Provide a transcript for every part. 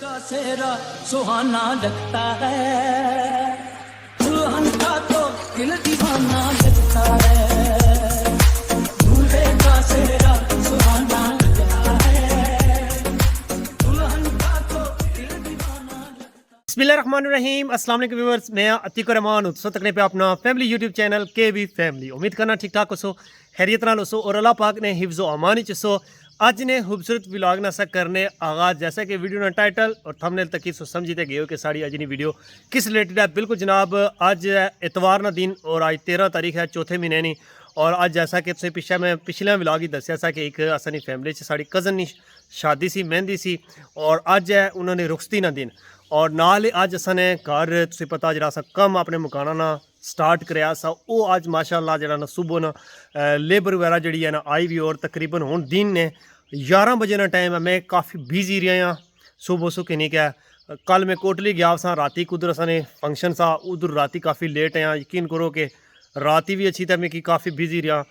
का सेहरा सुहाना लगता है, दुल्हन का तो दिल दीवाना लगता है, दूल्हे का सेहरा सुहाना लगता है, दुल्हन का तो दिल दीवाना लगता है। बिस्मिल्लाहिर्रहमानिर्रहीम। अस्सलाम वालेकुम व्यूअर्स, मैं अतीक रहमान उत्सव तकने पे अपना फैमिली यूट्यूब चैनल के भी फैमिली उम्मीद करना ठीक ठाक हो, खैरियत नाल हो और अल्लाह पाक ने हिफ्ज़ व अमान च सो। अज ने खूबसूरत व्लॉग ना सा करने आगाज़, जैसा कि वीडियो ना टाइटल और थंबनेल तक ही समझते गए हो कि साड़ी अज की वीडियो किस रिलेटेड है। बिल्कुल जनाब, अज इतवार ना दिन और अज 13 तारीख है, चौथे महीने नहीं। और अज जैसा कि तुसें पिछले मैं पिछले व्लॉग ही दसिया सा कि एक असानी फैमिली साड़ी कज़न की शादी सी, मेहंदी सी, और अज है उन्होंने रुखसती ना दिन। और नाल अज असाने घर तुसें पता जरा सा कम अपने मकाना ना स्टार्ट कराया सा, वो अज माशाअल्लाह जरा ना सुबह ना लेबर वगैरह जी है ना आई भी, और तकरीबन हुण दिन ने 11 बजे ना टाइम है। मैं काफ़ी बिजी रहा हाँ सुबह सुख नहीं क्या। कल मैं कोटली गया सा, राती उधर असाने फंक्शन सा, उधर राती काफ़ी लेट आया। यकीन करो कि राती भी अच्छी तरह मैं काफ़ी बिजी रहा।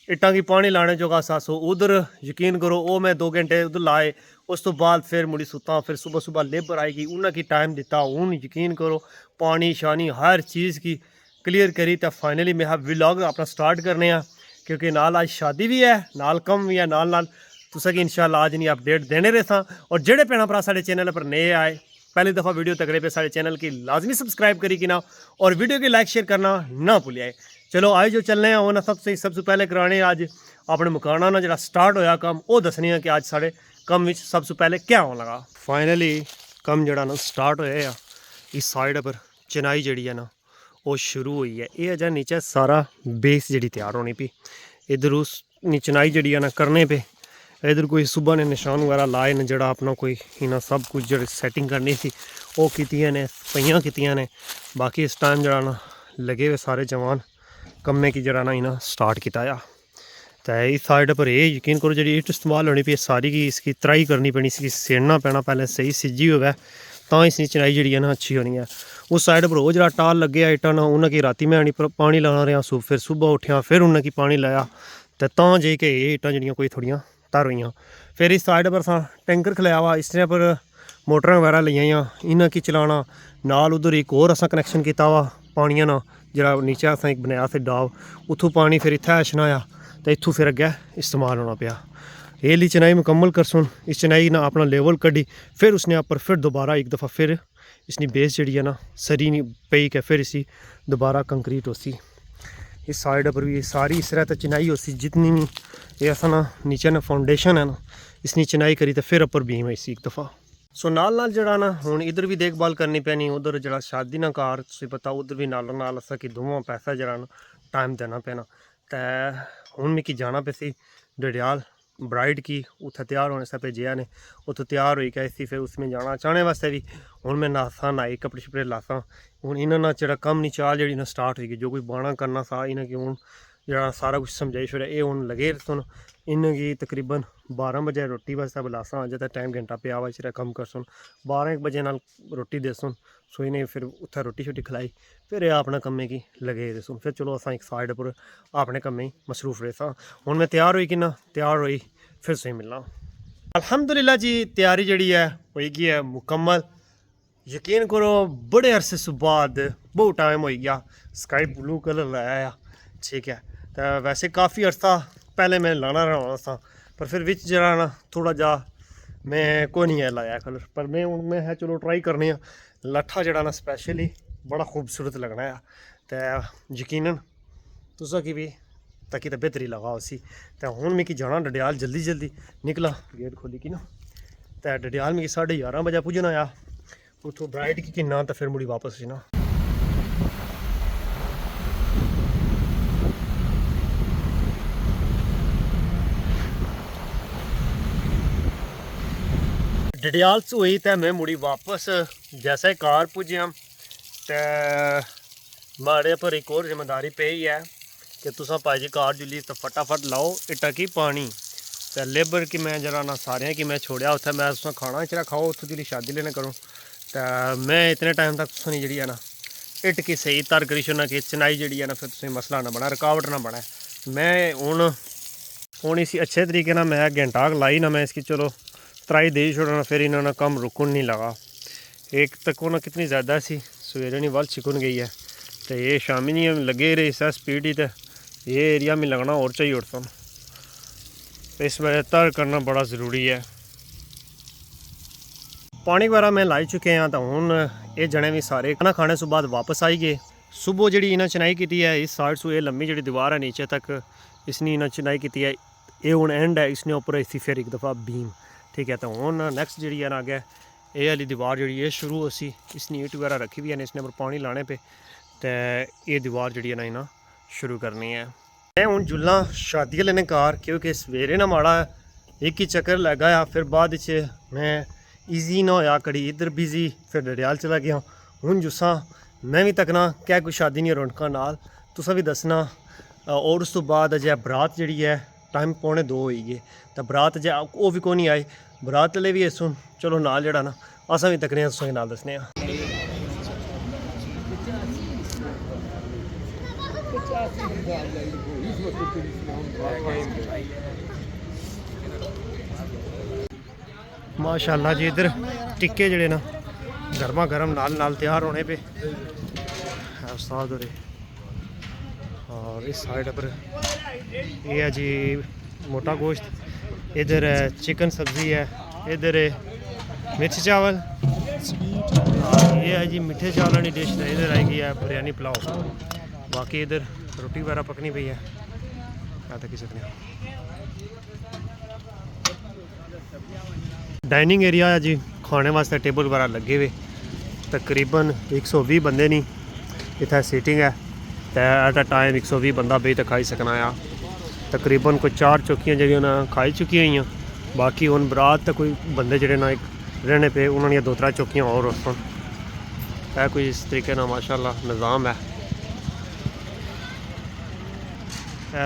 इट्टां की पानी लाने जोगा सा, सो उधर यकीन करो वो मैं 2 घंटे उधर लाए। उस तो बाद फिर मुड़ी सुता, फिर सुबह सुबह लेबर आएगी, उन्हें की टाइम दिता। हूँ यकीन करो पानी शानी हर चीज़ की क्लियर करी, तो फाइनली मैं व्लॉग अपना स्टार्ट करने हैं, क्योंकि नाल आज शादी भी है, नाल कम भी है, नाल तुसा कि इंशाल्लाह आज नहीं अपडेट देने रहे था। और जेडे भैन भरा साढ़े चैनल पर नए आए, पहली दफ़ा वीडियो तकड़े पे साढ़े चैनल की लाजमी सब्सक्राइब करी कि ना, और वीडियो की लाइक शेयर करना ना भूलिए। चलो आए जो चलने हैं वो सबसे पहले कराने अज अपने मकाना ना जो स्टार्ट होया कम, वो दसने कि अज साढ़े कम सबसे पहले क्या होने लगा। फाइनली कम जरा ना स्टार्ट होया, इस साइड पर चिनाई जी है ना वो शुरू हुई है। ये अजा नीचे सारा बेस जी तैयार होनी पी, इधर उस चिनाई जी है ना करने पे, इधर कोई सुबह ने निशान वगैरह लाए ने, जड़ा अपना कोई इन्हें सब कुछ जो सैटिंग करनी थी वो कीतियां ने, पईयां कीतियां ने। बाकी इस टाइम जरा ना लगे हुए सारे जवान कम्मे की जरा ना इन्हें स्टार्ट किया। तो इस साइड पर ये यकीन करो जी इट इस्तेमाल होनी पी, सारी की इसकी तराई करनी पैनी, इसकी सेड़ना पैना पहले सही सिज्जी होवे, तो इसकी चिनाई जी है ना अच्छी होनी है। उस साइड पर वो जरा टाल लगे इटा ना, उन्हें की राती मैं पानी लाना रहा, फिर सुबह उठिया फिर उन्हें की पानी लाया, तो जे के ये इटा जड़ियाँ कोई थोड़ियाँ तर हुई। फिर इस साइड पर टैंकर खलाया हुआ, इस तरह पर मोटर वगैरह लिया इन्हें की चलाना। नाल उधर एक और असा कनैक्शन किया वा पानिया ना, जरा नीचे असा एक बनाया से डाव, उतों पानी फिर इत्थे छनाया, तो इतों फिर अगे इस्तेमाल होना पाया। ये ली चिनाई मुकम्मल कर सुन, इस चिनाई ना अपना लेवल कड़ी, फिर उसने पर फिर दोबारा एक दफ़ा फिर इसकी बेस जी है ना सरी नहीं पई के, फिर इसी दोबारा कंक्रीट होसी। इस साइड पर भी सारी इस तरह तो चिनाई होसी जितनी भी ये ऐसा ना नीचे ना फाउंडेशन है ना, इसनी चिनाई करी तो फिर अपर बीम है इसी एक दफ़ा। सो नाल जरा ना हूँ इधर भी देखभाल करनी पैनी, उधर जरा शादी ना कार तुझे पता, उधर भी नाल असा कि दोवों पैसा जरा ना टाइम देना पैना। तो हूँ मिगी जाना पे सी डडियाल ब्राइड की, उत्थे तैयार होने से भेजिया ने, उत्थे तैयार हो गए सी, फिर उसमें जाना चाहने वास्ते भी। हूँ मैं नासा नाई कपड़े शपड़े लासा, हूँ इन्होंने जरा कम नहीं चाल जी स्टार्ट होगी, जो कोई बाना करना सा इन्हें कि हूँ जरा सारा कुछ समझाई छोड़ा। ये हूँ लगे सुन इन्हें तकरीबन 12 बजे रोटी वास्ते बुलासा, अज तो टाइम घंटा पे आवा चिरा कम कर सुन, 12 बजे नाल रोटी दे सुन। सो इन्हें फिर उत्थे रोटी शोटी खिलाई, फिर यह अपने कम्मे की लगे दे सुन। फिर चलो असा एक साइड पर अपने कम्मे मसरूफ रहे सा। हूँ मैं तैयार हुई कि ना तैयार हुई फिर सही मिलना। अल्हम्दुलिल्लाह जी तैयारी जी है होगी है मुकम्मल। यकीन करो बड़े अरसे से बाद बहुत टाइम हो गया स्काई ब्लू कलर लाया, ठीक है। तो वैसे काफ़ी अर्सा पहले मैं लाना रहा था, पर फिर विच जरा ना थोड़ा जा मैं कोई नहीं है लाया कलर, पर मैं है चलो ट्राई करने लट्ठा जरा ना स्पैशली बड़ा खूबसूरत लगना है। तो यकीनन तुसा की भी ताकि तो बेहतरी लगा उसी। तो हूँ मिगी जाना डडियाल, जल्दी जल्दी निकला गेट खोली की ना, तो डडियाल मिगी 11:30 बजे पुजना आया, उतो ब्राइड की किन्ना, तो फिर मुड़ी वापस ना। डडियाल से हुई तो मैं मुड़ी वापस, जैसे कार पुज्या तो माड़े पर एक और जिम्मेदारी पे ही है कि तुसा भाजी कार जुली तो फटाफट लाओ इट्टा की पानी। तो लेबर की मैं जरा ना सारे की मैं छोड़िया उत्थे, मैं तुसा खाना चरा खाओ उत्थों जी शादी लेने करूँ। तो मैं इतने टाइम तक तुसा जी है ना इट की सही तर करी छोड़ना कि चिनाई जी है ना फिर तुम मसला ना बना, रुकावट ना बने। मैं हूँ इसी अच्छे तरीके ना मैं घंटा लाई ना, मैं इसकी चलो तराई दे छोड़ना, फिर इन्होंने कम रुकन नहीं लगा। एक तक ना कितनी ज़्यादा सी सवेरे नहीं वल चिकन गई है, तो ये शामी नहीं लगे रहे इस स्पीड ही, तो ये एरिया में लगना और चाहिए उड़ता, इस वजह तर करना बड़ा ज़रूरी है। पानी वगैरह मैं लाई चुके हैं, तो हूँ ये जने भी सारे खाना खाने से बाद वापस आई गए। सुबह जी इन्हें चनाई की है इस साइड से, ये लंबी जी दीवार है नीचे तक इसने इन्हें चनाई की है, ये हूँ एंड है, इसने उपर इसी फिर एक दफ़ा बीम, ठीक है। तो हूँ नैक्सट जी है ना अगे ये वाली दीवार जी ये शुरू होसी, इसने ईट वगैरह रखी हुई है इसने पर पानी लाने पे, तो ये दीवार जी है ना इन्हें शुरू करनी है। मैं हूँ जुल्ला शादी लेने कार, क्योंकि सवेरे ना माड़ा एक ही चक्कर लगा, फिर बाद मैं ईजी ना होया कड़ी इधर बिजी, फिर डडियाल चला गया। हूँ जुस्सा मैं भी तकना क्या कोई शादी नहीं रौनका नाल, तुसा भी दसना। और उस तो बाद अजय बरात जी है टाइम 1:45 हो गए, तो बरात अजय वो भी कोई नहीं आए, बरात ले भी इस चलो नाल जड़ा ना असा भी तकने तुसें नाल दसने। माशाल्लाह जी इधर टिक्के जड़े ना गर्मा गर्म नाल नाल तैयार होने पे उस्ताद होरे, और इस साइड पर ये है जी मोटा गोश्त, इधर चिकन सब्ज़ी है, इधर मिर्च चावल, ये है जी मीठे चावलों की डिश, इधर आएगी है बिरयानी पुलाव, बाकी इधर रोटी वगैरह पकनी पई है क्या तक सकते हैं। डाइनिंग एरिया है जी, खाने वास्ते टेबल वगैरह लगे हुए, तकरीबन 120 बंदे नहीं इतना सीटिंग है, तो एट अ टाइम 120 बंदा बेही तो खाई सकना आ। तकरीबन कोई 4 चौकियाँ जी खाई चुकी हुई, बाकी हूँ बरात तो कोई बंदे जड़े ना रहने पे उन्होंने 2-3 चौकियाँ और उस है कोई इस तरीके ना माशाल्लाह निज़ाम है।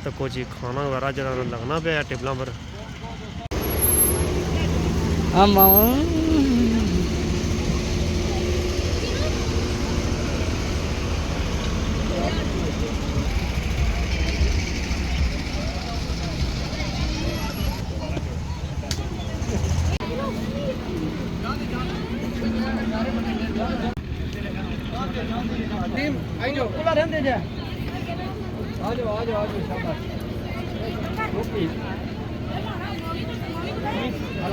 तो कुछ खाना वगैरह जरा लगना पे टेबलों पर।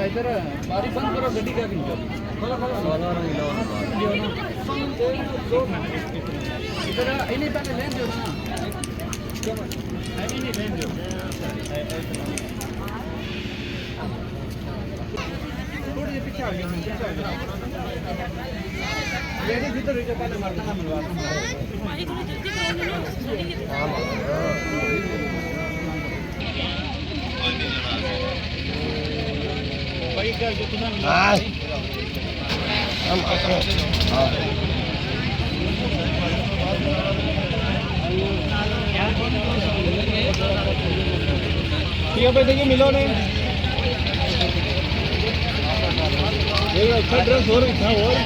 इधर बारी बंद करो गड्डी का इधर इन्हीं पहले लेन दो ना, इन्हीं लेन दो थोड़ी पीछे आ गया, पीछे आ गया लेडी भीतर जो पहले मारना है मिलवा देखिए मिलो नहीं अच्छा ड्रेस और था और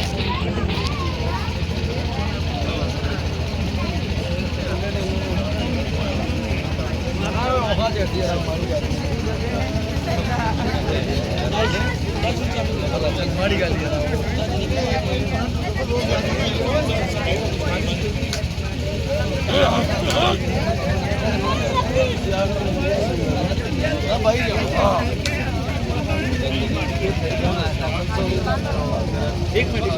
हमारी गाली भाई एक मिनट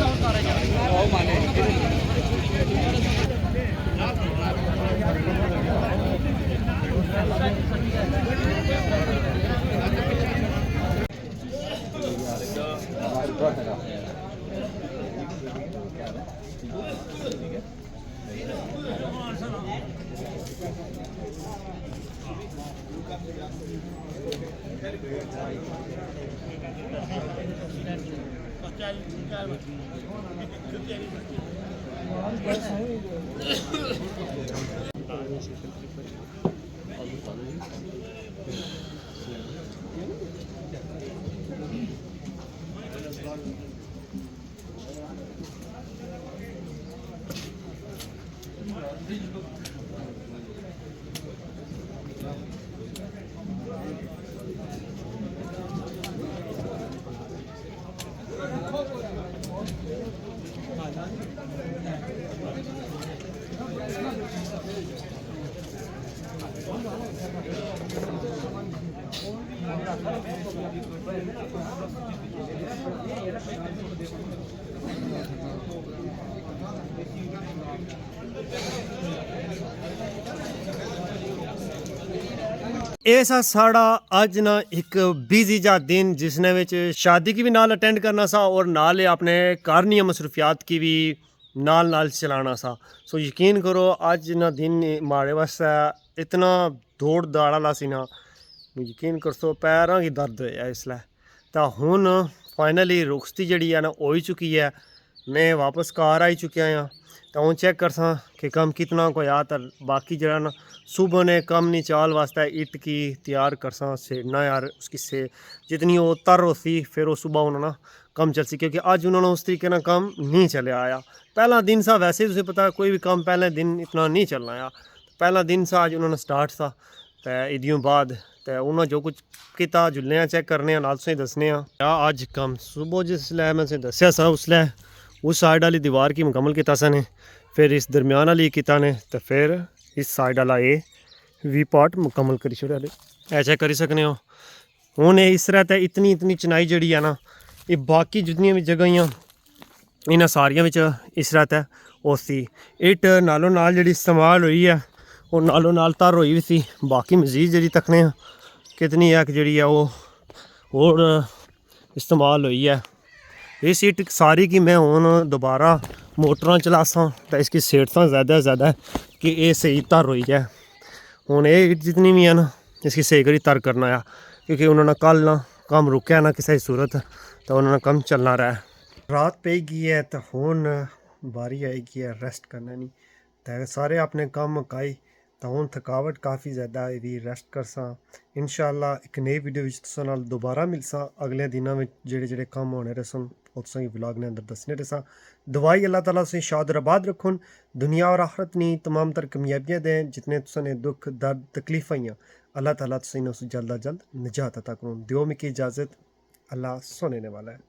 ਇਹ ਸਾ ਸਾਡਾ ਅੱਜ ਨਾ ਇੱਕ ਬਿਜ਼ੀ ਜਿਹਾ ਦਿਨ ਜਿਸਨੇ ਵਿੱਚ ਸ਼ਾਦੀ की भी नाल अटेंड करना सा और नाल अपने कारनीय मसरूफियात की भी नाल चलाना सा। सो यकीन करो अज ना दिन माड़े वास्ते इतना दौड़ दाड़ वाला सी ना, यकीन कर सो पैरों की दर्द होया इसलै। तो हुन फाइनली रुखसती जड़ी है ना हो ही चुकी है, मैं वापस घर आई चुकिया हाँ। तो हूँ चेक करसा कि कम कितना को यार, तो बाकी जरा ना सुबह ने कम नहीं चाल वास्ते इट की तैयार करसा सेड़ना यार, उसकी से जितनी वो तर होती फिर वो सुबह उन्होंने कम चल सी, क्योंकि अज उन्होंने उस तरीके ना कम नहीं चले आया। पहला दिन सा, वैसे ही तुझे पता कोई भी काम पहले दिन इतना नहीं चलना आया, पहला दिन सा अज उन्होंने स्टार्ट सा। तो इदियों बाद तो उन्होंने जो कुछ किया जुल्ले चेक करने नाल तुसें दसने अज कम सुबह जिसलै मैं तुसें दस्या सा उसलै उस साइड वाली दीवार की मुकम्मल किया सा ने, फिर इस दरम्यान वाली किता ने, तो फिर इस साइड वाला ये वी पार्ट मुकम्मल करी छोड़े ऐ चेक करी सकने हो। हूँ इस तरह ते इतनी इतनी चनाई जड़ी है ना, ये बाकी जितनी भी जगह इन्हां सारियां विच इस तरह ते उसी इट नालों नाल जिहड़ी इस्तेमाल हुई है और नालों नाल तर हुई भी सी। बाकी मजीद जिहड़ी तकने कितनी है कि जिहड़ी है वो और इस्तेमाल हुई है। इस इट सारी की मैं हूँ दोबारा मोटर चलासा तो इसकी सेड़सा ज़्यादा कि ये सही तर हुई है। हूँ ये इट जितनी भी है ना इसकी सही करी तर करना है, क्योंकि उन्होंने कल ना कम रुकया ना किसी सूरत, तो उन्होंने कम चलना रहा। रात पे गई है तो हूँ बारी आएगी है रेस्ट करने नहीं, तो सारे अपने काम मुकाई तो हूँ थकावट काफ़ी ज़्यादा है भी रेस्ट करसा। इंशाअल्लाह एक नई वीडियो विच तुसां नाल दोबारा मिलसा अगले दिनों में जेड़े काम होने रसन वो तुसां गी व्लॉग ने अंदर दसने रसा। दुआई अल्लाह ताला तुसें शाद और आबाद रखुन, दुनिया और आखरत नी तमाम तर कामयाबियां दें। जितने तुसां ने दुख दर्द तकलीफ आईयां अल्लाह ताला तुसें उस जल्द अज जल्द निजात अता करुन। दियो मिकी इजाज़त, अल्लाह सुनने वाला है।